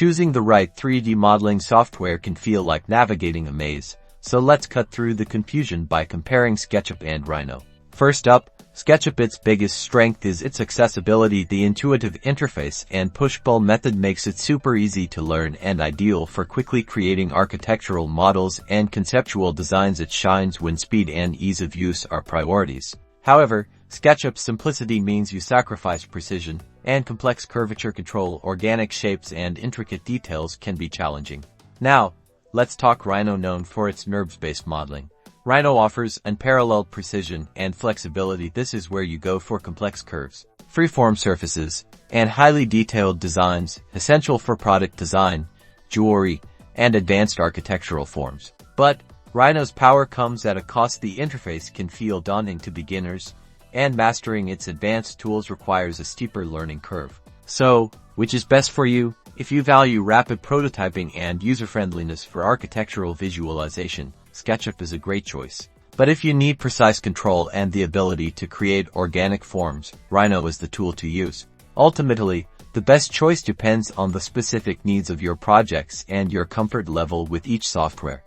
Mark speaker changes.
Speaker 1: choosing the right 3D modeling software can feel like navigating a maze, so let's cut through the confusion by comparing SketchUp and Rhino. First up, SketchUp. Its biggest strength is its accessibility. The intuitive interface and push-pull method makes it super easy to learn and ideal for quickly creating architectural models and conceptual designs. It shines when speed and ease of use are priorities. However, SketchUp's simplicity means you sacrifice precision, and complex curvature control. Organic shapes and intricate details can be challenging. Now, let's talk Rhino. Known for its NURBS-based modeling, Rhino offers unparalleled precision and flexibility. This is where you go for complex curves, freeform surfaces, and highly detailed designs, essential for product design, jewelry, and advanced architectural forms. But Rhino's power comes at a cost. The interface can feel daunting to beginners, and mastering its advanced tools requires a steeper learning curve. So, which is best for you? If you value rapid prototyping and user-friendliness for architectural visualization, SketchUp is a great choice. But if you need precise control and the ability to create organic forms, Rhino is the tool to use. Ultimately, the best choice depends on the specific needs of your projects and your comfort level with each software.